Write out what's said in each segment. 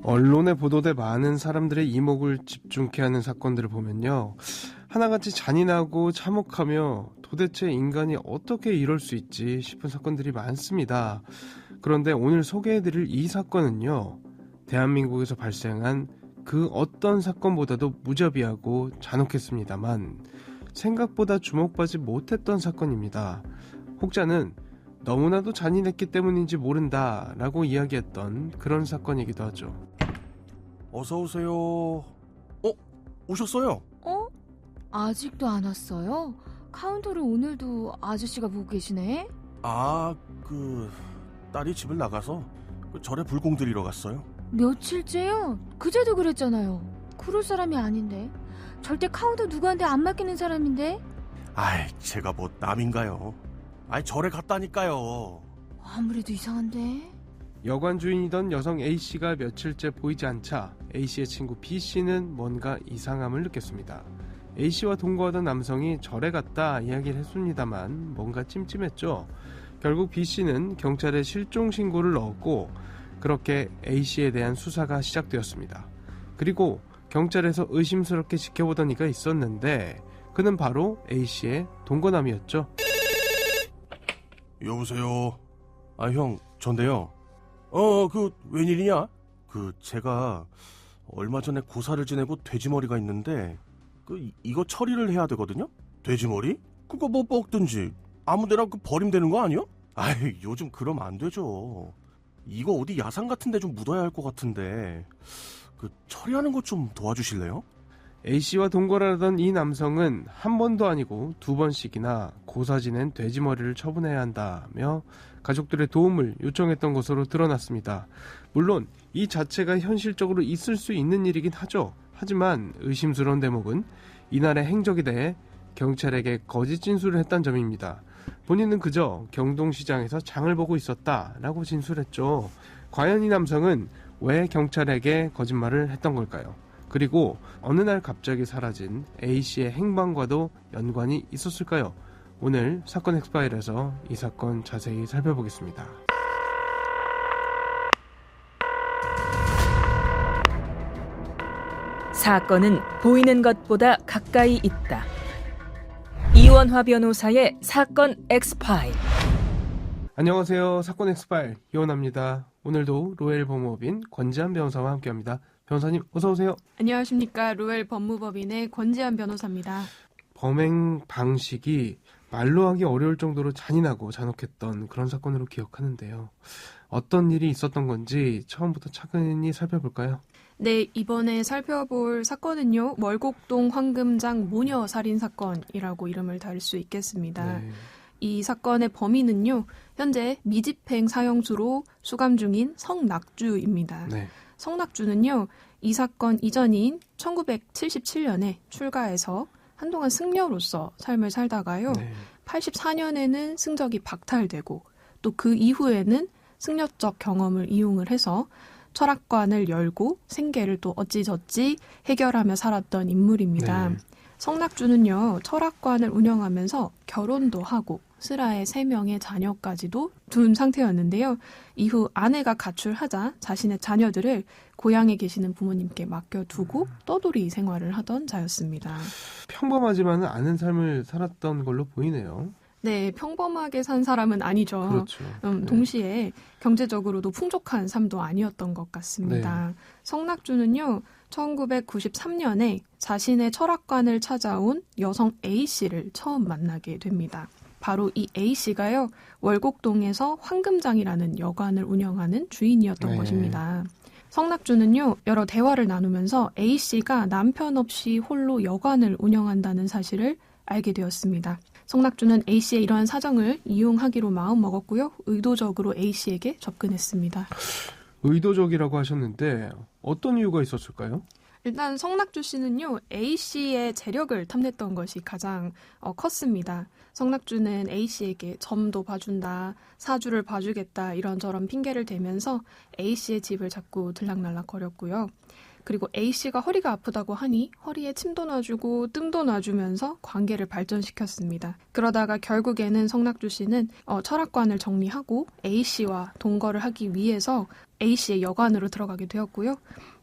언론에 보도돼 많은 사람들의 이목을 집중케 하는 사건들을 보면요. 하나같이 잔인하고 참혹하며 도대체 인간이 어떻게 이럴 수 있지 싶은 사건들이 많습니다. 그런데 오늘 소개해드릴 이 사건은요. 대한민국에서 발생한 그 어떤 사건보다도 무자비하고 잔혹했습니다만 생각보다 주목받지 못했던 사건입니다. 혹자는 너무나도 잔인했기 때문인지 모른다 라고 이야기했던 그런 사건이기도 하죠. 어서오세요. 오셨어요? 아직도 안 왔어요? 카운터를 오늘도 아저씨가 보고 계시네? 딸이 집을 나가서 절에 불공 들이러 갔어요. 며칠째요? 그제도 그랬잖아요. 그럴 사람이 아닌데. 절대 카운터 누구한테 안 맡기는 사람인데. 제가 뭐 남인가요? 절에 갔다니까요. 아무래도 이상한데. 여관 주인이던 여성 A씨가 며칠째 보이지 않자 A씨의 친구 B씨는 뭔가 이상함을 느꼈습니다. A씨와 동거하던 남성이 절에 갔다 이야기를 했습니다만 뭔가 찜찜했죠. 결국 B씨는 경찰에 실종 신고를 넣었고 그렇게 A씨에 대한 수사가 시작되었습니다. 그리고 경찰에서 의심스럽게 지켜보던 이가 있었는데 그는 바로 A씨의 동거남이었죠. 여보세요. 형, 전데요. 웬일이냐? 제가 얼마 전에 고사를 지내고 돼지머리가 있는데 이거 처리를 해야 되거든요? 돼지머리? 그거 뭐 먹든지 아무데나 버림되는 거 아니요? 요즘 그러면 안 되죠. 이거 어디 야산 같은 데 좀 묻어야 할 것 같은데 처리하는 거 좀 도와주실래요? A씨와 동거를 하던 이 남성은 한 번도 아니고 2번씩이나 고사 지낸 돼지머리를 처분해야 한다며 가족들의 도움을 요청했던 것으로 드러났습니다. 물론 이 자체가 현실적으로 있을 수 있는 일이긴 하죠. 하지만 의심스러운 대목은 이날의 행적에 대해 경찰에게 거짓 진술을 했다는 점입니다. 본인은 그저 경동시장에서 장을 보고 있었다라고 진술했죠. 과연 이 남성은 왜 경찰에게 거짓말을 했던 걸까요? 그리고 어느 날 갑자기 사라진 A씨의 행방과도 연관이 있었을까요? 오늘 사건 엑스파일에서 이 사건 자세히 살펴보겠습니다. 사건은 보이는 것보다 가까이 있다. 이원화 변호사의 사건 엑스파일. 안녕하세요. 사건 엑스파일 이원화입니다. 오늘도 로엘 법무법인 권지한 변호사와 함께합니다. 변호사님 어서 오세요. 안녕하십니까. 로엘 법무법인의 권지한 변호사입니다. 범행 방식이 말로 하기 어려울 정도로 잔인하고 잔혹했던 그런 사건으로 기억하는데요. 어떤 일이 있었던 건지 처음부터 차근히 살펴볼까요? 네, 이번에 살펴볼 사건은요. 월곡동 황금장 모녀 살인 사건이라고 이름을 달 수 있겠습니다. 네. 이 사건의 범인은요. 현재 미집행 사형수로 수감 중인 성낙주입니다. 네. 성낙주는요. 이 사건 이전인 1977년에 출가해서 한동안 승려로서 삶을 살다가요. 네. 84년에는 승적이 박탈되고 또 그 이후에는 승려적 경험을 이용을 해서 철학관을 열고 생계를 또 어찌저찌 해결하며 살았던 인물입니다. 네. 성낙주는요. 철학관을 운영하면서 결혼도 하고 슬하에 3명의 자녀까지도 둔 상태였는데요. 이후 아내가 가출하자 자신의 자녀들을 고향에 계시는 부모님께 맡겨두고 떠돌이 생활을 하던 자였습니다. 평범하지만 않은 삶을 살았던 걸로 보이네요. 네, 평범하게 산 사람은 아니죠. 그렇죠. 네. 동시에 경제적으로도 풍족한 삶도 아니었던 것 같습니다. 네. 성낙주는요. 1993년에 자신의 철학관을 찾아온 여성 A씨를 처음 만나게 됩니다. 바로 이 A씨가요. 월곡동에서 황금장이라는 여관을 운영하는 주인이었던 네. 것입니다. 성낙주는요. 여러 대화를 나누면서 A씨가 남편 없이 홀로 여관을 운영한다는 사실을 알게 되었습니다. 성낙주는 A씨의 이러한 사정을 이용하기로 마음먹었고요. 의도적으로 A씨에게 접근했습니다. 의도적이라고 하셨는데 어떤 이유가 있었을까요? 일단 성낙주 씨는요. A씨의 재력을 탐냈던 것이 가장 컸습니다. 성낙주는 A씨에게 점도 봐준다, 사주를 봐주겠다 이런저런 핑계를 대면서 A씨의 집을 자꾸 들락날락 거렸고요. 그리고 A씨가 허리가 아프다고 하니 허리에 침도 놔주고 뜸도 놔주면서 관계를 발전시켰습니다. 그러다가 결국에는 성낙주 씨는 철학관을 정리하고 A씨와 동거를 하기 위해서 A씨의 여관으로 들어가게 되었고요.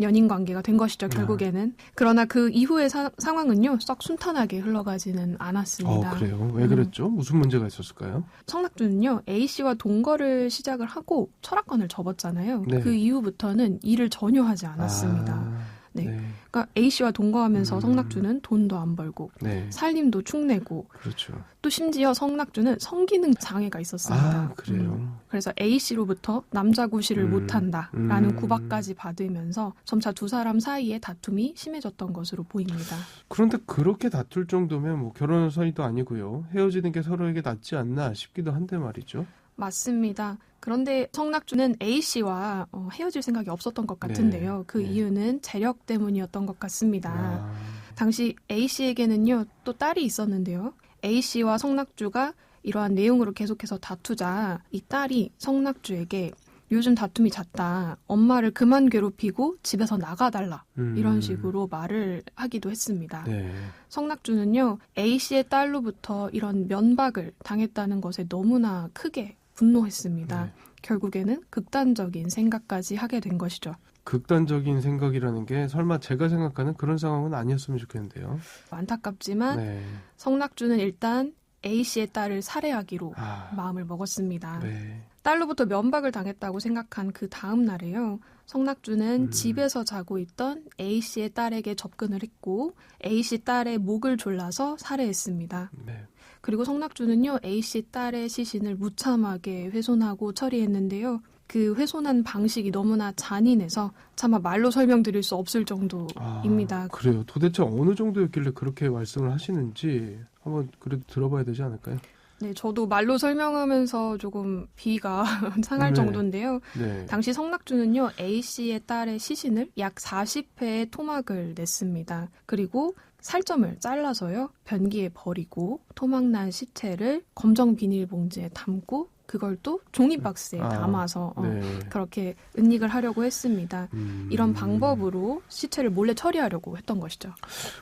연인 관계가 된 것이죠, 결국에는. 그러나 그 이후의 상황은요, 썩 순탄하게 흘러가지는 않았습니다. 그래요? 왜 그랬죠? 무슨 문제가 있었을까요? 성낙주는요, A씨와 동거를 시작을 하고 철학관을 접었잖아요. 네. 그 이후부터는 일을 전혀 하지 않았습니다. 네. 그러니까 A씨와 동거하면서 성낙주는 돈도 안 벌고 네. 살림도 축내고 그렇죠. 또 심지어 성낙주는 성기능 장애가 있었습니다. 그래요? 그래서 A씨로부터 남자 구실을 못한다라는 구박까지 받으면서 점차 두 사람 사이에 다툼이 심해졌던 것으로 보입니다. 그런데 그렇게 다툴 정도면 뭐 결혼 사이도 아니고요. 헤어지는 게 서로에게 낫지 않나 싶기도 한데 말이죠. 맞습니다. 그런데 성낙주는 A씨와 헤어질 생각이 없었던 것 같은데요. 그 이유는 재력 때문이었던 것 같습니다. 당시 A씨에게는요, 또 딸이 있었는데요. A씨와 성낙주가 이러한 내용으로 계속해서 다투자 이 딸이 성낙주에게 요즘 다툼이 잦다. 엄마를 그만 괴롭히고 집에서 나가달라. 이런 식으로 말을 하기도 했습니다. 네. 성낙주는요, A씨의 딸로부터 이런 면박을 당했다는 것에 너무나 크게 분노했습니다. 네. 결국에는 극단적인 생각까지 하게 된 것이죠. 극단적인 생각이라는 게 설마 제가 생각하는 그런 상황은 아니었으면 좋겠는데요. 안타깝지만 네. 성낙주는 일단 A씨의 딸을 살해하기로 아, 마음을 먹었습니다. 네. 딸로부터 면박을 당했다고 생각한 그 다음 날에요. 성낙주는 집에서 자고 있던 A씨의 딸에게 접근을 했고 A씨 딸의 목을 졸라서 살해했습니다. 네. 그리고 성낙주는요, A씨 딸의 시신을 무참하게 훼손하고 처리했는데요. 그 훼손한 방식이 너무나 잔인해서 차마 말로 설명드릴 수 없을 정도입니다. 그래요. 도대체 어느 정도였길래 그렇게 말씀을 하시는지 한번 그래도 들어봐야 되지 않을까요? 네, 저도 말로 설명하면서 조금 비위가 상할 네. 정도인데요. 네. 당시 성낙주는요, A씨의 딸의 시신을 약 40회의 토막을 냈습니다. 그리고 살점을 잘라서요, 변기에 버리고 토막난 시체를 검정 비닐봉지에 담고 그걸 또 종이박스에 담아서 네. 그렇게 은닉을 하려고 했습니다. 이런 방법으로 시체를 몰래 처리하려고 했던 것이죠.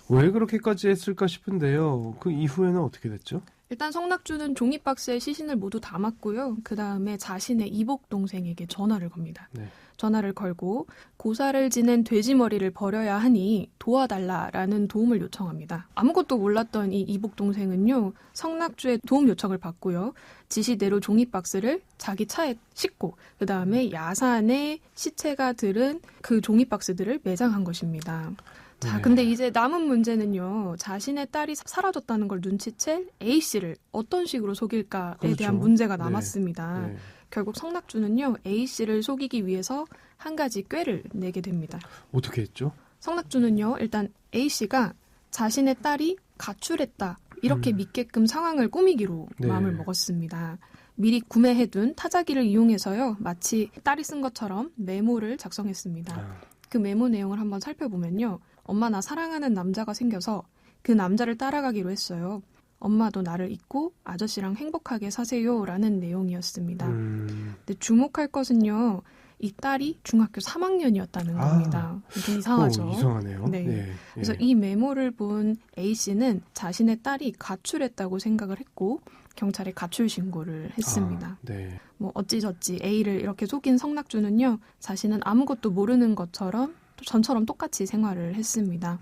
왜 그렇게까지 했을까 싶은데요. 그 이후에는 어떻게 됐죠? 일단 성낙주는 종이박스에 시신을 모두 담았고요. 그 다음에 자신의 이복 동생에게 전화를 겁니다. 네. 전화를 걸고 고사를 지낸 돼지머리를 버려야 하니 도와달라라는 도움을 요청합니다. 아무것도 몰랐던 이 이복 동생은요, 성낙주의 도움 요청을 받고요. 지시대로 종이박스를 자기 차에 싣고 그 다음에 야산에 시체가 들은 그 종이박스들을 매장한 것입니다. 자, 근데 이제 남은 문제는요, 자신의 딸이 사라졌다는 걸 눈치챌 A씨를 어떤 식으로 속일까에 그렇죠. 대한 문제가 네. 남았습니다. 네. 결국 성낙주는요, A씨를 속이기 위해서 한 가지 꾀를 내게 됩니다. 어떻게 했죠? 성낙주는요, 일단 A씨가 자신의 딸이 가출했다, 이렇게 믿게끔 상황을 꾸미기로 네. 마음을 먹었습니다. 미리 구매해둔 타자기를 이용해서요, 마치 딸이 쓴 것처럼 메모를 작성했습니다. 그 메모 내용을 한번 살펴보면요. 엄마 나 사랑하는 남자가 생겨서 그 남자를 따라가기로 했어요. 엄마도 나를 잊고 아저씨랑 행복하게 사세요 라는 내용이었습니다. 근데 주목할 것은요. 이 딸이 중학교 3학년이었다는 겁니다. 좀 이상하죠. 이상하네요. 네. 네. 그래서 이 메모를 본 A씨는 자신의 딸이 가출했다고 생각을 했고 경찰에 가출 신고를 했습니다. 네. 뭐 어찌저찌 A를 이렇게 속인 성낙주는요. 자신은 아무것도 모르는 것처럼 또 전처럼 똑같이 생활을 했습니다.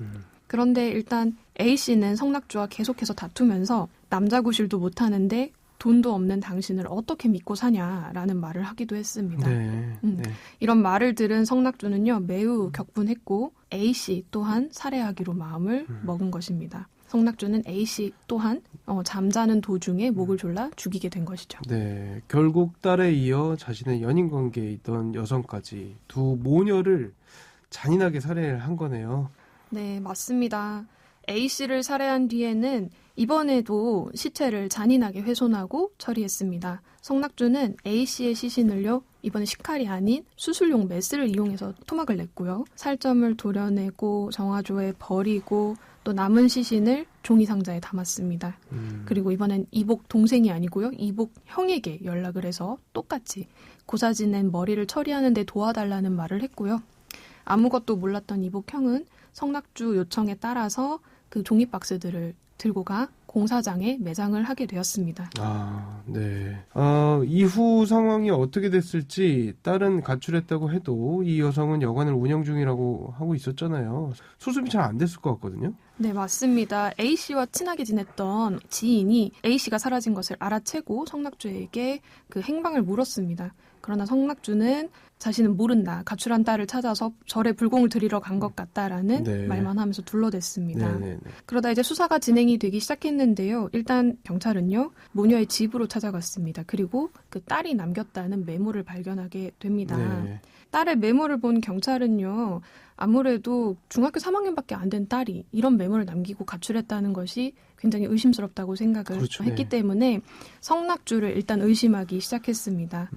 그런데 일단 A씨는 성낙주와 계속해서 다투면서 남자 구실도 못하는데 돈도 없는 당신을 어떻게 믿고 사냐라는 말을 하기도 했습니다. 네. 네. 이런 말을 들은 성낙주는요. 매우 격분했고 A씨 또한 살해하기로 마음을 먹은 것입니다. 성낙주는 A씨 또한 잠자는 도중에 목을 졸라 죽이게 된 것이죠. 네. 결국 딸에 이어 자신의 연인 관계에 있던 여성까지 두 모녀를 잔인하게 살해를 한 거네요. 네, 맞습니다. A씨를 살해한 뒤에는 이번에도 시체를 잔인하게 훼손하고 처리했습니다. 성낙주는 A씨의 시신을요, 이번에 식칼이 아닌 수술용 메스를 이용해서 토막을 냈고요. 살점을 도려내고 정화조에 버리고 또 남은 시신을 종이상자에 담았습니다. 그리고 이번엔 이복 동생이 아니고요. 이복 형에게 연락을 해서 똑같이 고사 지낸 머리를 처리하는 데 도와달라는 말을 했고요. 아무것도 몰랐던 이복형은 성낙주 요청에 따라서 그 종이 박스들을 들고 가 공사장에 매장을 하게 되었습니다. 네. 이후 상황이 어떻게 됐을지 딸은 가출했다고 해도 이 여성은 여관을 운영 중이라고 하고 있었잖아요. 수습이 잘 안 됐을 것 같거든요. 네, 맞습니다. A씨와 친하게 지냈던 지인이 A씨가 사라진 것을 알아채고 성낙주에게 그 행방을 물었습니다. 그러나 성낙주는 자신은 모른다. 가출한 딸을 찾아서 절에 불공을 드리러 간 것 같다라는 네. 말만 하면서 둘러댔습니다. 네네네. 그러다 이제 수사가 진행이 되기 시작했는데요. 일단 경찰은요, 모녀의 집으로 찾아갔습니다. 그리고 그 딸이 남겼다는 메모를 발견하게 됩니다. 네. 딸의 메모를 본 경찰은요, 아무래도 중학교 3학년밖에 안 된 딸이 이런 메모를 남기고 가출했다는 것이 굉장히 의심스럽다고 생각을 그렇죠. 했기 네. 때문에 성낙주를 일단 의심하기 시작했습니다.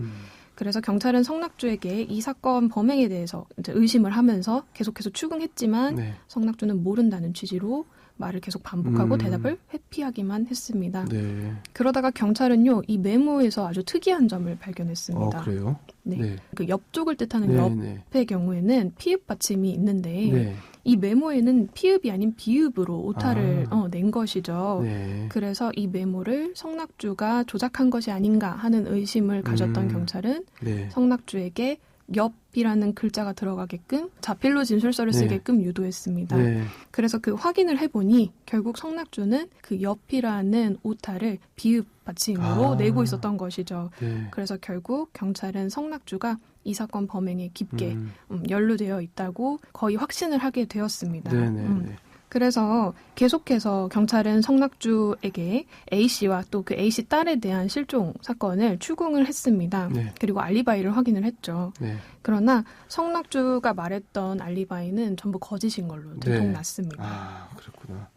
그래서 경찰은 성낙주에게 이 사건 범행에 대해서 이제 의심을 하면서 계속해서 추궁했지만 네. 성낙주는 모른다는 취지로 말을 계속 반복하고 음. 대답을 회피하기만 했습니다. 네. 그러다가 경찰은요, 이 메모에서 아주 특이한 점을 발견했습니다. 그래요? 네. 네. 그 옆쪽을 뜻하는 네. 옆의 경우에는 피읍 받침이 있는데 네. 이 메모에는 피읍이 아닌 비읍으로 오타를 낸 것이죠. 네. 그래서 이 메모를 성낙주가 조작한 것이 아닌가 하는 의심을 가졌던 경찰은 네. 성낙주에게 옆이라는 글자가 들어가게끔 자필로 진술서를 네. 쓰게끔 유도했습니다. 네. 그래서 그 확인을 해보니 결국 성낙주는 그 옆이라는 오타를 비읍 받침으로 내고 있었던 것이죠. 네. 그래서 결국 경찰은 성낙주가 이 사건 범행에 깊게 연루되어 있다고 거의 확신을 하게 되었습니다. 네네. 그래서 계속해서 경찰은 성낙주에게 A씨와 또 그 A씨 딸에 대한 실종 사건을 추궁을 했습니다. 네. 그리고 알리바이를 확인을 했죠. 네. 그러나 성낙주가 말했던 알리바이는 전부 거짓인 걸로 들통났습니다. 그렇구나.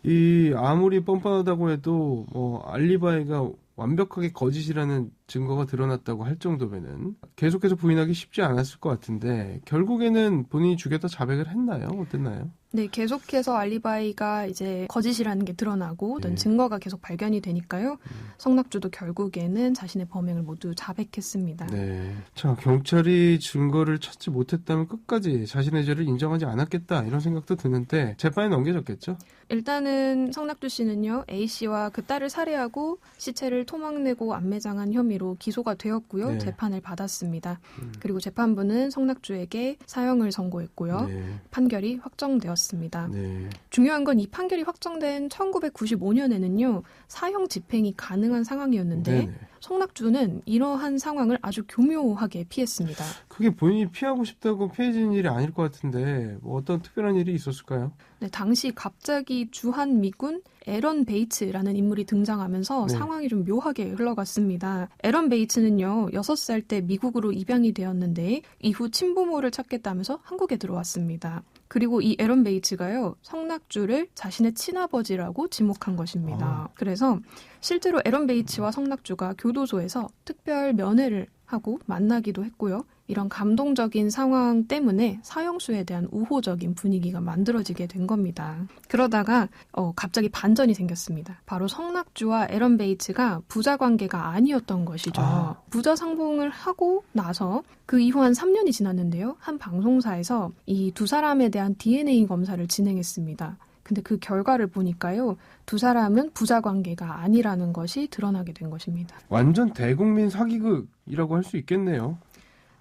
이 아무리 뻔뻔하다고 해도 알리바이가 완벽하게 거짓이라는 증거가 드러났다고 할 정도면은 계속해서 부인하기 쉽지 않았을 것 같은데 결국에는 본인이 죽였다 자백을 했나요? 어땠나요? 네, 계속해서 알리바이가 이제 거짓이라는 게 드러나고 어떤 증거가 계속 발견이 되니까요. 성낙주도 결국에는 자신의 범행을 모두 자백했습니다. 네. 자, 경찰이 증거를 찾지 못했다면 끝까지 자신의 죄를 인정하지 않았겠다 이런 생각도 드는데 재판에 넘겨졌겠죠? 일단은 성낙주 씨는요, A씨와 그 딸을 살해하고 시체를 토막내고 안매장한 혐의로 기소가 되었고요. 네. 재판을 받았습니다. 그리고 재판부는 성낙주에게 사형을 선고했고요. 네. 판결이 확정되었습니다. 네. 중요한 건 이 판결이 확정된 1995년에는요, 사형 집행이 가능한 상황이었는데 네네. 성낙주는 이러한 상황을 아주 교묘하게 피했습니다. 그게 본인이 피하고 싶다고 피해진 일이 아닐 것 같은데 어떤 특별한 일이 있었을까요? 네, 당시 갑자기 주한 미군 에런 베이츠라는 인물이 등장하면서 네. 상황이 좀 묘하게 흘러갔습니다. 에런 베이츠는요, 6살 때 미국으로 입양이 되었는데 이후 친부모를 찾겠다면서 한국에 들어왔습니다. 그리고 이 에런 베이츠가요, 성낙주를 자신의 친아버지라고 지목한 것입니다. 그래서 실제로 에런 베이츠와 성낙주가 교도소에서 특별 면회를 하고 만나기도 했고요. 이런 감동적인 상황 때문에 사형수에 대한 우호적인 분위기가 만들어지게 된 겁니다. 그러다가 갑자기 반전이 생겼습니다. 바로 성낙주와 에런 베이츠가 부자 관계가 아니었던 것이죠. 부자 상봉을 하고 나서 그 이후 한 3년이 지났는데요. 한 방송사에서 이 두 사람에 대한 DNA 검사를 진행했습니다. 근데 그 결과를 보니까요, 두 사람은 부자 관계가 아니라는 것이 드러나게 된 것입니다. 완전 대국민 사기극이라고 할 수 있겠네요.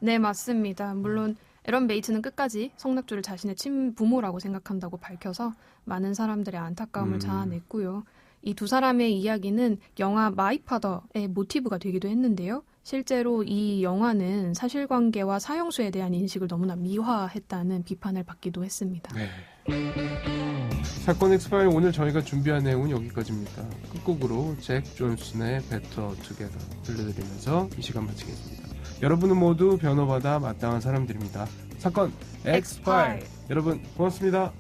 네, 맞습니다. 물론 에런 베이츠는 끝까지 성낙주를 자신의 친부모라고 생각한다고 밝혀서 많은 사람들의 안타까움을 자아냈고요. 이 두 사람의 이야기는 영화 마이파더의 모티브가 되기도 했는데요. 실제로 이 영화는 사실관계와 사형수에 대한 인식을 너무나 미화했다는 비판을 받기도 했습니다. 네. 사건 엑스파일 오늘 저희가 준비한 내용은 여기까지입니다. 끝곡으로 잭 존슨의 Better Together 들려드리면서 이 시간 마치겠습니다. 여러분은 모두 변호받아 마땅한 사람들입니다. 사건 엑스파일 여러분 고맙습니다.